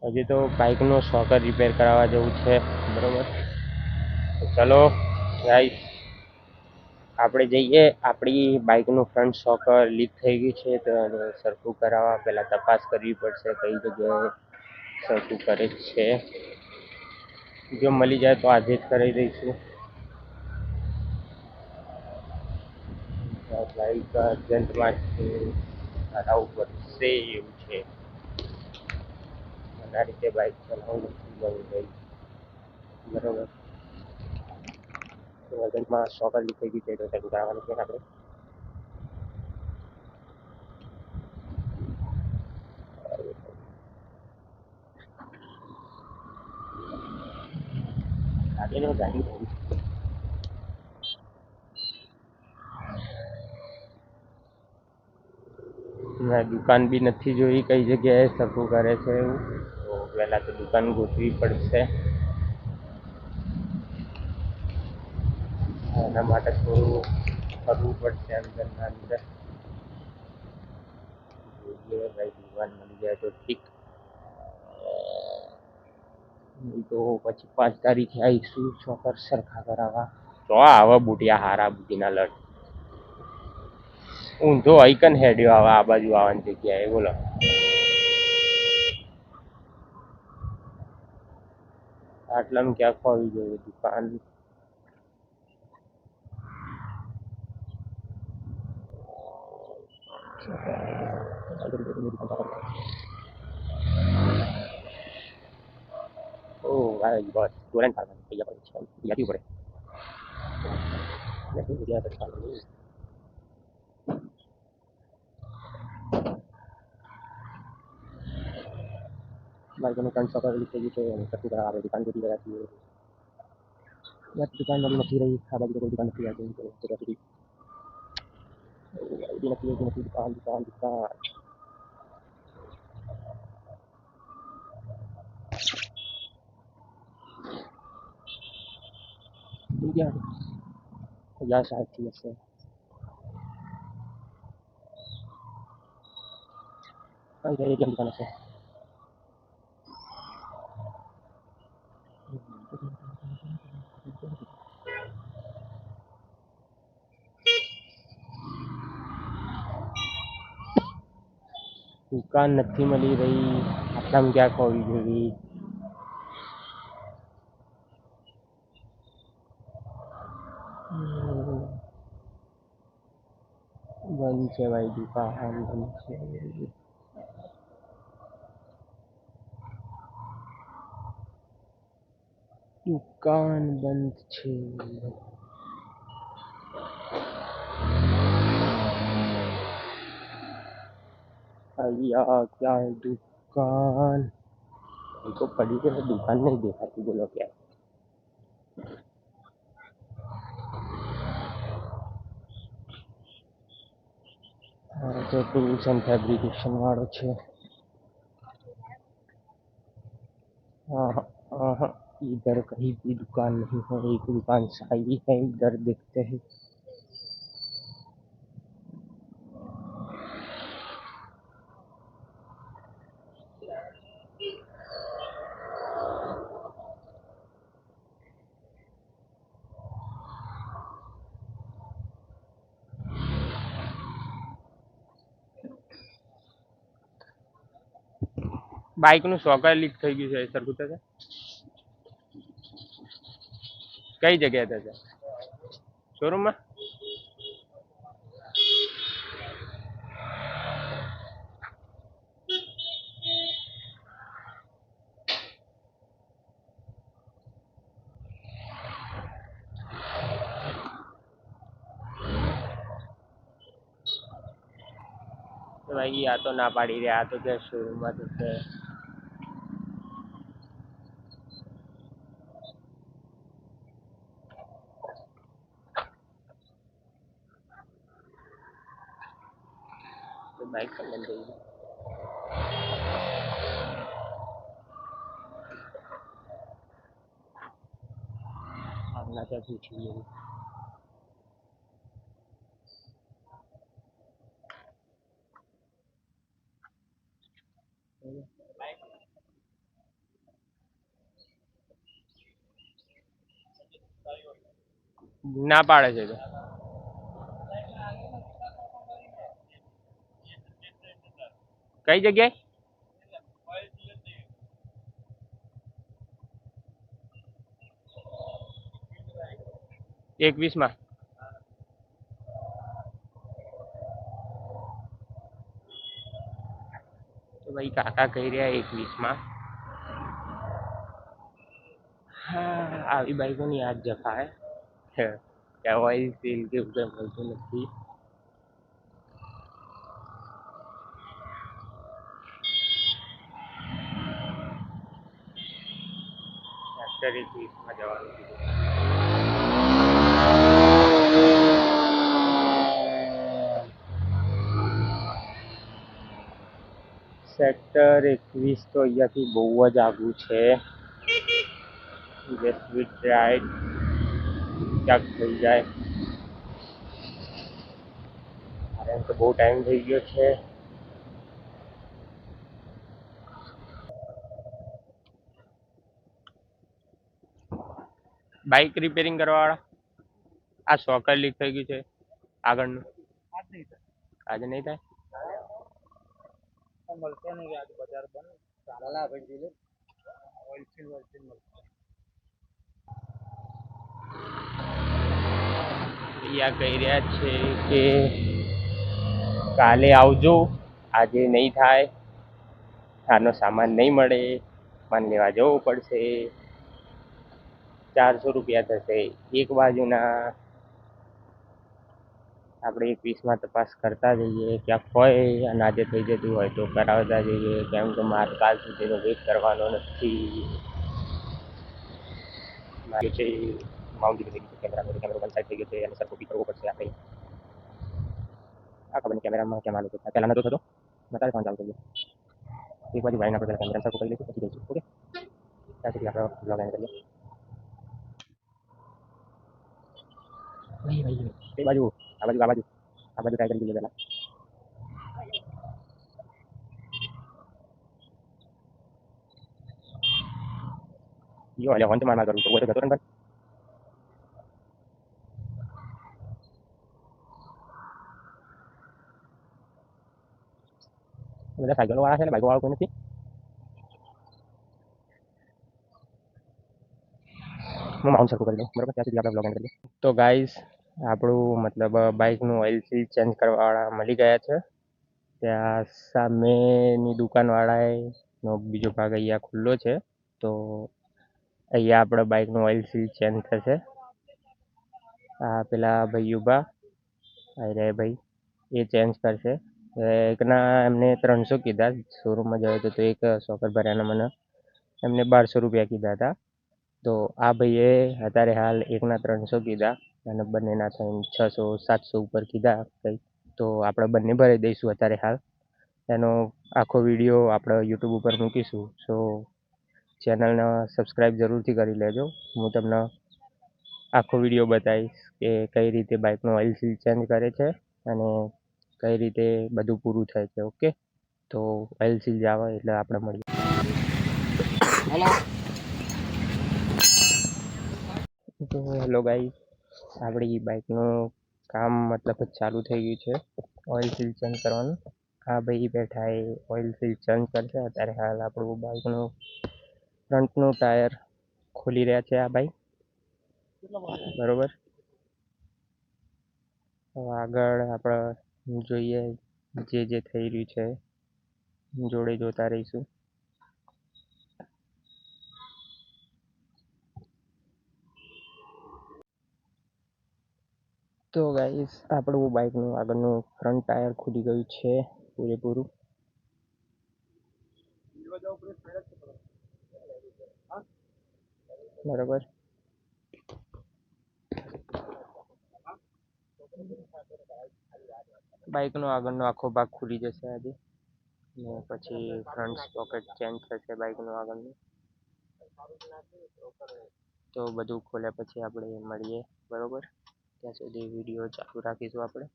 હજી તો બાઇકનો soccer repair કરાવવા જવું છે. બરોબર, તો ચલો ગાઈસ આપણે જઈએ. આપણી બાઇકનું ફ્રન્ટ સોકર લીક થઈ ગયું છે, તો એને સરખું કરાવવા પહેલાં તપાસ કરવી પડશે કઈ જગ્યાએ સરખું કરે છે. જો મળી જાય તો આજે જ કરાવી દઈશું. બાઇક અર્જન્ટમાં છે, કરાવવું પડશે એવું છે. આ રીતે બાઇક ચલાવવું નથી ગમતું. બરોબર, તો અર્જન્ટમાં સોકર લીક થઈ ગયું છે, તો સરખું કરાવવાનું છે આપણે. ગાડીનો ગાડી દુકાન બી નથી જોઈ કઈ જગ્યાએ સરખું કરે છે એવું, તો પહેલાં તો દુકાન ગોતવી પડશે. એના માટે થોડું ફરવું પડશે અંદરના અંદર. જોઈએ ભાઈ, દુકાન મળી જાય તો ઠીક, નહીં તો પછી 5 તારીખે આવીશું ચોકર સરખા કરાવવા. તો આવા બુટિયા હારા બુટીના લડ ઊંધો આઈકન હેડ્યો આવે આ બાજુ આવવાની જગ્યાએ. બોલો, આટલામાં ક્યાં ખોલવી જોઈએ દુકાન? ઓ ભાઈ બસ tulen પાડવાનું થઈ ગયા પછી યાદી પડે નથી ગયા પછી મારે તમે ત્રણ સફર થઈ ગઈ છે અને સરખું કરાવવા આપણે દુકાન ગોતી રહ્યા છીએ. દુકાન વાળી નથી રહી, આ બાજુ તો કોઈ દુકાન નથી આવતી, તો ત્યાં સુધી નથી દુકાન દુકાન દુકાન. થઈ ગયા 50-60 હશે. કઈ જાય એકદમ દુકાન હશે. દુકાન નથી મળી રહી, આટલામાં ક્યાં ખોવી જોઈએ? બંધ છે ભાઈ, દુકાન બંધ છે. દુકાન બંધ છે. અહીંયા ક્યાં દુકાન? તો પડી ગઈ દુકાન નહીં દેખાતી. બોલો ક્યાં? તો ટૂલ્સ એન્ડ ફેબ્રિકેશન વાળો છે. हाँ हाँ, इधर कहीं भी दुकान नहीं है, एक दुकान साई है, इधर देखते हैं. બાઇકનું સોકર લીક થઈ ગયું છે, સરખું થશે? કઈ જગ્યાએ થશે? શોરૂમમાં? ભાઈ આ તો ના પાડી રહ્યા, આ તો કે શોરૂમમાં થશે. તો બાઇક બંધ થઈ ગઈ. આપના ત્યાં પૂછી ના પાડે છે તો કઈ જગ્યાએ 21 માં તો ભાઈ કાકા કહી રહ્યા 21 માં હા આવી બાઈકોની યાદ જખાય કે ઓઇલ સીલ કે એવું મળતું નથી સેક્ટર 21 માં જવાનું સેક્ટર 21 તો અહીંયાથી બહુ જ આગું છે જે સ્વીટ રાઈડ ક્યાંક થઈ જાય કારણ કે બહુ ટાઈમ થઈ ગયો છે બાઇક રિપેરિંગ કરવાવાળા આ સોકર લીક થઈ ગયું છે આગળનું આજે નહીં થાય યા કહી રહ્યા છે કે કાલે આવજો આજે નહીં થાય આનો સામાન નહીં મળે માન લેવા જવું પડશે 400 રૂપિયા થશે એક બાજુના આપણે 21માં તપાસ કરતા જઈએ ક્યાંક હોય અને આજે થઈ જતું હોય તો કરાવતા જઈએ કેમ કે મારે કાલ સુધીનો વેઇટ કરવાનો નથી છે માઉન્ટ કેમેરા બંધ થઈ ગયો છે અને સર કોપી કરવો પડશે આપણે આ ખબર નહીં કેમેરામાં કેમ આલું પહેલાં નતો થતો બતાવે ફોન ચાલુ કરી એક બાજુ ભાઈને આપણે કેમેરા સર કરી લઈશું પછી જઈશું ઓકે ત્યાં સુધી આપણે બ્લોગ એન્ડ કરીએ કઈ બાજુ આ બાજુ ટ્રાય કરી દઈએ પહેલાં યો એટલે વંચ મારવા કરું તો હોય તો જતો ને બધા સાયકલો વાળા છે ને બાઈકો વાળો કોઈ નથી હું માઉન્ટ સરખું કરી દઉં બરાબર ત્યાં સુધી આપણે બ્લોગ એન્ડ કરીએ તો ગાઈઝ આપણું મતલબ બાઇકનું ઓઇલ સીલ ચેન્જ કરવાવાળા મળી ગયા છે ત્યાં સામેની દુકાનવાળાએ નો બીજો ભાગ અહીંયા ખુલ્લો છે તો અહીંયા આપણે બાઇકનું ઓઇલ સીલ ચેન્જ થશે આ પેલા ભાઈ ઊભા અરે ભાઈ એ ચેન્જ કરશે એકના એમને 300 કીધા શોરૂમમાં જયો તો એક સોકર ભર્યાના મને એમને 1200 રૂપિયા કીધા હતા તો આ ભાઈએ અત્યારે હાલ એકના 300 કીધા અને બંનેના થઈને 600-700 ઉપર કીધા કંઈ તો આપણે બંને ભરી દઈશું અત્યારે હાલ એનો આખો વિડીયો આપણે યુટ્યુબ ઉપર મૂકીશું સો ચેનલને સબસ્ક્રાઈબ જરૂરથી કરી લેજો હું તમને આખો વિડીયો બતાવીશ કે કઈ રીતે બાઇકનું ઓઇલ સીલ ચેન્જ કરે છે અને કઈ રીતે બધું પૂરું થાય છે ઓકે તો ઓઇલ સીલ આવે એટલે આપણે મળીએ તો હેલો ગાઈસ આપણી બાઇકનું કામ મતલબ ચાલુ થઈ ગયું છે ઓઇલ સીલ ચેન્જ કરવાનું આ ભાઈ બેઠા એ ઓઇલ સીલ ચેન્જ કરશે અત્યારે હાલ આપણું બાઇકનું ફ્રન્ટનું ટાયર ખોલી રહ્યા છે આ ભાઈ બરોબર આગળ આપણે જોઈએ જે થઈ રહ્યું છે જોડે જોતા રહીશું તો ગાઈસ આપણું બાઇકનું આગળનું ફ્રન્ટ ટાયર ખુલી ગયું છે પૂરેપૂરું બરાબર બાઇકનો આગળનો આખો ભાગ ખુલી જશે આજે ને પછી ફ્રન્ટ સ્પોકેટ ચેન્જ થશે બાઇકનું આગળનું તો બધું ખોલ્યા પછી આપણે મળીએ બરાબર ત્યાં સુધી વિડીયો ચાલુ રાખીશું આપણે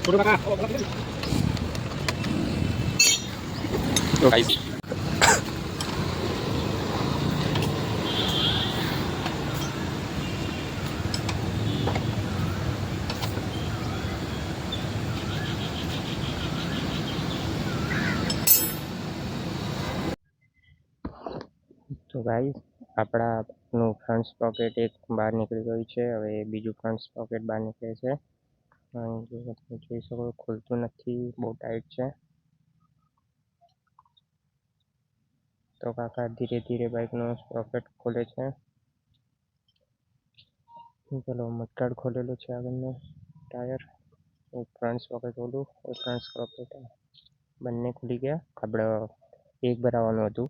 તો ગાઈસ આપણાનું ફ્રન્ટ સ્પ્રોકેટ એક બહાર નીકળી ગયું છે. હવે બીજું ફ્રન્ટ સ્પ્રોકેટ બહાર નીકળે છે. તમે જોઈ શકો ખુલતું નથી, બહુ ટાઈટ છે. તો કાકા ધીરે ધીરે બાઇકનો સ્પ્રોકેટ ખોલે છે. ચલો મટકાડ ખોલેલું છે આગળનું ટાયર. એક ફ્રન્ટ સ્પ્રોકેટ ખોલું, એક ફ્રન્ટ સ્પ્રોકેટ બંને ખુલી ગયા. આપણે એક ભરાવાનું હતું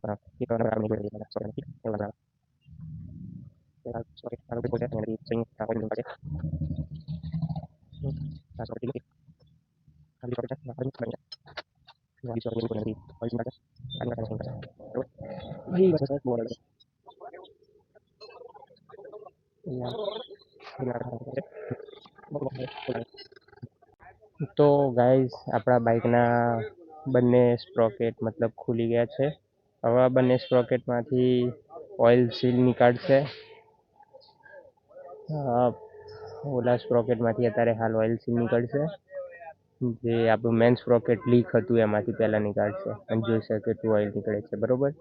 તો ગાઈઝ આપણા બાઇકના બંને સ્પ્રોકેટ મતલબ ખુલી ગયા છે. હવે આ બંને સ્પ્રોકેટમાંથી ઓઇલ સીલ નીકાળશે. ઓલા સ્પ્રોકેટમાંથી અત્યારે હાલ ઓઇલ સીલ નીકળશે. જે આપણું મેન સ્પ્રોકેટ લીક હતું એમાંથી પહેલાં નીકાળશે અને જોઈ શકે એટલું ઓઇલ નીકળે છે. બરોબર.